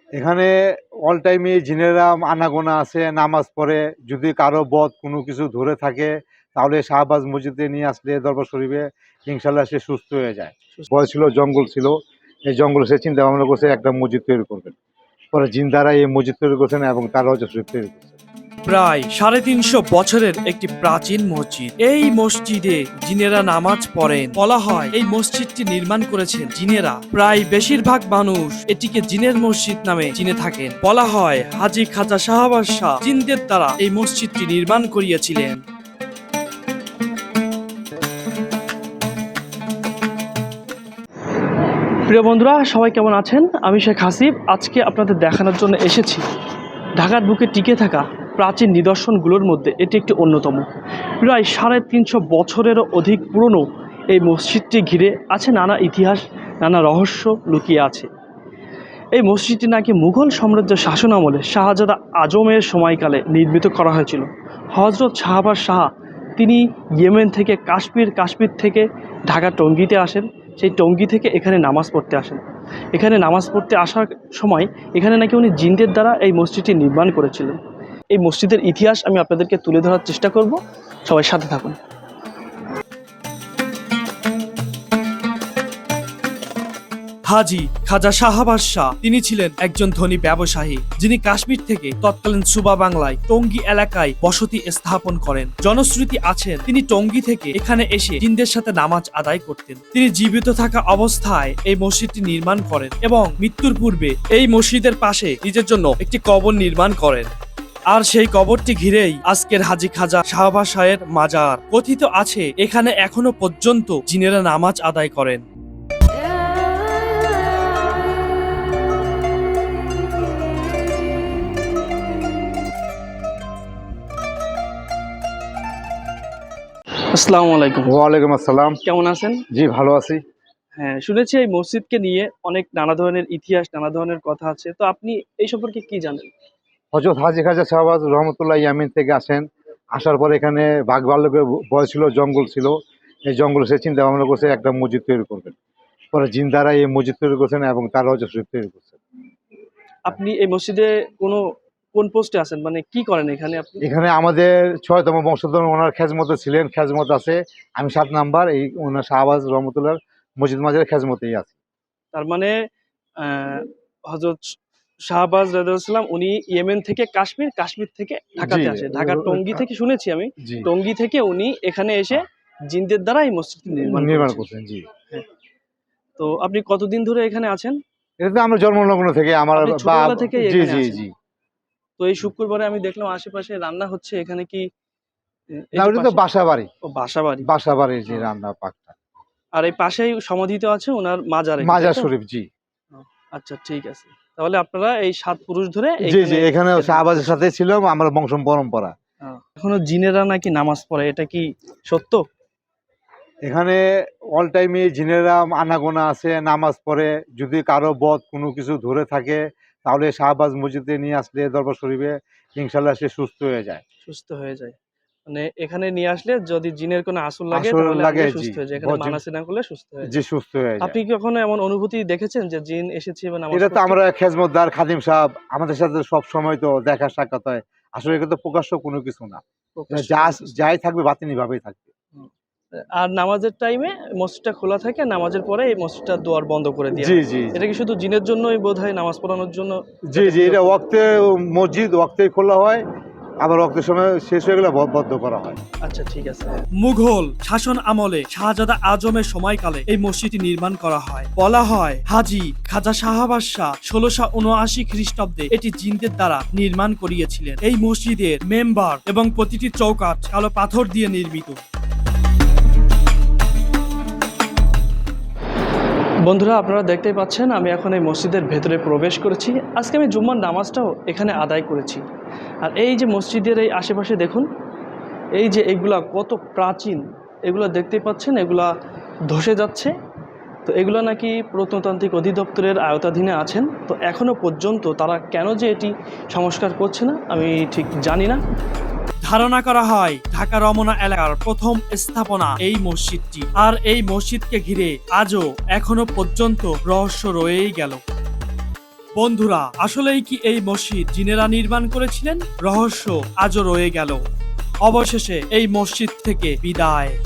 এখানে অল টাইমে জিনেরা আনাগোনা আছে, নামাজ পড়ে। যদি কারো বদ কোনো কিছু ধরে থাকে তাহলে শাহবাজ মসজিদে নিয়ে আসলে দরবার শরীফে ইনশাল্লাহ সে সুস্থ হয়ে যায়। বয়স ছিল, জঙ্গল ছিল, এই জঙ্গলে সে চিন্তা ভাবনা করছে একটা মসজিদ তৈরি করবেন। পরে জিন দ্বারা এই মসজিদ তৈরি করছেন এবং তার রওজা শরীফ তৈরি করছেন। প্রায় 350 বছরের একটি প্রাচীন মসজিদ। এই মসজিদে জিনেরা নামাজ পড়েন। বলা হয় এই মসজিদটি নির্মাণ করেছেন জিনেরা। প্রায় বেশিরভাগ মানুষ এটিকে জিনের মসজিদ নামে চিনে থাকেন। বলা হয় হাজী খাজা শাহবাজ শাহ জিনদের দ্বারা এই মসজিদটি নির্মাণ করিয়েছিলেন। প্রিয় বন্ধুরা, সবাই কেমন আছেন? আমি শেখ হাসিব। আজকে আপনাদের দেখানোর জন্য এসেছি ঢাকার বুকে টিকে থাকা প্রাচীন নিদর্শনগুলোর মধ্যে এটি একটি অন্যতম। প্রায় 350 বছরেরও অধিক পুরনো এই মসজিদটি ঘিরে আছে নানা ইতিহাস, নানা রহস্য লুকিয়ে আছে। এই মসজিদটি নাকি মুঘল সাম্রাজ্যের শাসন আমলে শাহজাদা আজমের সময়কালে নির্মিত করা হয়েছিল। হজরত শাহবাজ শাহ তিনি ইয়েমেন থেকে কাশ্মীর থেকে ঢাকা টঙ্গীতে আসেন। সেই টঙ্গী থেকে এখানে নামাজ পড়তে আসেন। এখানে নামাজ পড়তে আসার সময় এখানে নাকি উনি জিনদের দ্বারা এই মসজিদটি নির্মাণ করেছিলেন। এই মসজিদের ইতিহাস আমি আপনাদেরকে তুলে ধরার চেষ্টা করব। সবাই সাথে থাকুন। হাজী খাজা শাহবাজ শাহ তিনি ছিলেন একজন ধনী ব্যবসায়ী, যিনি কাশ্মীর থেকে তৎকালীন সুবা বাংলায় টঙ্গী এলাকায় বসতি স্থাপন করেন। জনশ্রুতি আছেন তিনি টঙ্গী থেকে এখানে এসে জিনদের সাথে নামাজ আদায় করতেন। তিনি জীবিত থাকা অবস্থায় এই মসজিদটি নির্মাণ করেন এবং মৃত্যুর পূর্বে এই মসজিদের পাশে নিজের জন্য একটি কবর নির্মাণ করেন। আর সেই কবরটি ঘিরেই আজকের হাজী খাজা শাহবাজ শাহের মাজার। কথিত আছে এখানে এখনো পর্যন্ত জিনেরা নামাজ আদায় করেন। আসসালামু আলাইকুম। ওয়ালাইকুম আসসালাম। কেমন আছেন? জি, ভালো আছি। হ্যাঁ, শুনেছি এই মসজিদকে নিয়ে অনেক নানা ধরনের ইতিহাস, নানা ধরনের কথা আছে। তো আপনি এই সম্পর্কে কি জানেন? হযরত হাজী খাজা শাহবাজ রহমতুল্লাহ ইয়ামিন থেকে আসেন। আসার পর এখানে বাঘ ভাল্লুকের ভয় ছিল, জঙ্গল ছিল। এই জঙ্গলে সে চিন্তা ভাবনা করছে একটা মসজিদ তৈরি করবেন। পরে জিন দ্বারা এই মসজিদ তৈরি করছেন এবং তার রওজা শরীফ তৈরি করছেন। আপনি এই মসজিদে কোন পোস্টে আছেন, মানে কি করেন এখানে আপনি? এখানে আমাদের 6তম বংশধর ওনার খেজমতে ছিলেন, খেজমত আছে। আমি 7 নাম্বার এই ওনার শাহবাজ রহমতুল্লাহ মসজিদ মাজারের খেজমতেই আছি। তার মানে হযরত শাহবাজ রাদিয়াল্লাহু উনি ইয়েমেন থেকে কাশ্মীর থেকে ঢাকাতে আসে। ঢাকার টঙ্গী থেকে শুনেছি আমি। জি, টঙ্গী থেকে উনি এখানে এসে জিনদের দ্বারা এই মসজিদটি নির্মাণ করেছেন। করছেন। জি, হ্যাঁ। তো আপনি কতদিন ধরে এখানে আছেন? এটা তো আমরা জন্মলগ্ন থেকে আমার আপনি ছোটবেলা থেকেই জি এখানে জি আছেন? জি। তো এই শুক্রবারে আমি দেখলাম আশেপাশে রান্না হচ্ছে। এখানে কি এই না, যে ওটা তো পাশে বাসা বাড়ি। ও বাসাবাড়ি। বাসা বাড়ির যে ও। রান্না পাকটা। আর এই পাশেই সমাধিত আছে উনার মাজার এটি, তাই মাজার তো? শরীফ, জি। ও, আচ্ছা ঠিক আছে। তাহলে আপনারা এই 7 পুরুষ ধরে জি, জি, এখানে খেদমত শাহবাজের করছেন। সাথে ছিলাম, আমরা বংশ পরম্পরা। এখনো জিনেরা নাকি নামাজ পড়ে, এটা কি সত্য? এখানে অল টাইমে জিনেরা আনাগোনা আছে, নামাজ পড়ে। যদি কারো বদ কোনো কিছু ধরে থাকে তাহলে শাহবাজ মসজিদে নিয়ে আসলে দরবার শরীফে ইনশাল্লাহ সে সুস্থ হয়ে যায়। সুস্থ হয়ে যায়। মানে এখানে নিয়ে আসলে যদি জিনের কোনো আসর লাগে আসর তাহলে লাগে, আমাদের জি। সুস্থ হয়ে যায়। এখানে বদ মানাসি না করলে সুস্থ হয়ে জি, যায়। সুস্থ হয়ে যায়। আপনি কি কখনো এমন অনুভূতি দেখেছেন যে জিন এসেছে বা নামাজ এটা তো পড়তে? আমরা খেজমতদার খাদিম সাহেব আমাদের সাথে সব সময় তো দেখা সাক্ষাৎ হয়। আসলে এটা তো প্রকাশ্য কোনো কিছু না। প্রকাশ্য যা কোনো কিছু। যাই থাকবে বাতিনি ভাবেই থাকবে। হুম। আর নামাজের টাইমে মসজিদটা খোলা থাকে, নামাজের পরে এই মসজিদটার দুয়ার বন্ধ করে দেয়া জি, হয়। জি, এটা জি। কি শুধু জিনের জন্যই বোধহয়, নামাজ পড়ানোর জন্য? জি, যাতে জি, কেউ এটা ওয়াক্তে মসজিদ ওয়াক্তেই খোলা হয়। আবার ওয়াক্তের সময় শেষ হয়ে গেলে বন্ধ করা হয়। আচ্ছা ঠিক আছে। মুঘল শাসন আমলে শাহজাদা আজমের সময়কালে এই মসজিদটি নির্মাণ করা হয়। বলা হয় হাজী খাজা শাহবাজ শাহ 1679 খ্রিস্টাব্দে এটি জিনদের দ্বারা নির্মাণ করিয়েছিলেন। এই মসজিদের মেম্বার এবং প্রতিটি চৌকাঠ কালো পাথর দিয়ে নির্মিত। বন্ধুরা, আপনারা দেখতেই পাচ্ছেন আমি এখন এই মসজিদের ভেতরে প্রবেশ করেছি। আজকে আমি জুম্মার নামাজটাও এখানে আদায় করেছি। আর এই যে মসজিদের এই আশেপাশে দেখুন, এই যে এগুলা কত প্রাচীন, এগুলো দেখতেই পাচ্ছেন, এগুলা ধসে যাচ্ছে। তো এগুলো নাকি প্রত্নতান্ত্রিক অধিদপ্তরের আওতাধীনে আছেন। তো এখনো পর্যন্ত তারা কেন যে এটি সংস্কার করছে না আমি ঠিক জানি না। ধারণা করা হয় ঢাকা রমনা এলাকার প্রথম স্থাপনা এই মসজিদটি। আর এই মসজিদকে ঘিরে আজও এখনো পর্যন্ত রহস্য রয়েই গেল। বন্ধুরা, আসলেই কি এই মসজিদ জিনেরা নির্মাণ করেছিলেন? রহস্য আজও রয়ে গেল। অবশেষে এই মসজিদ থেকে বিদায়।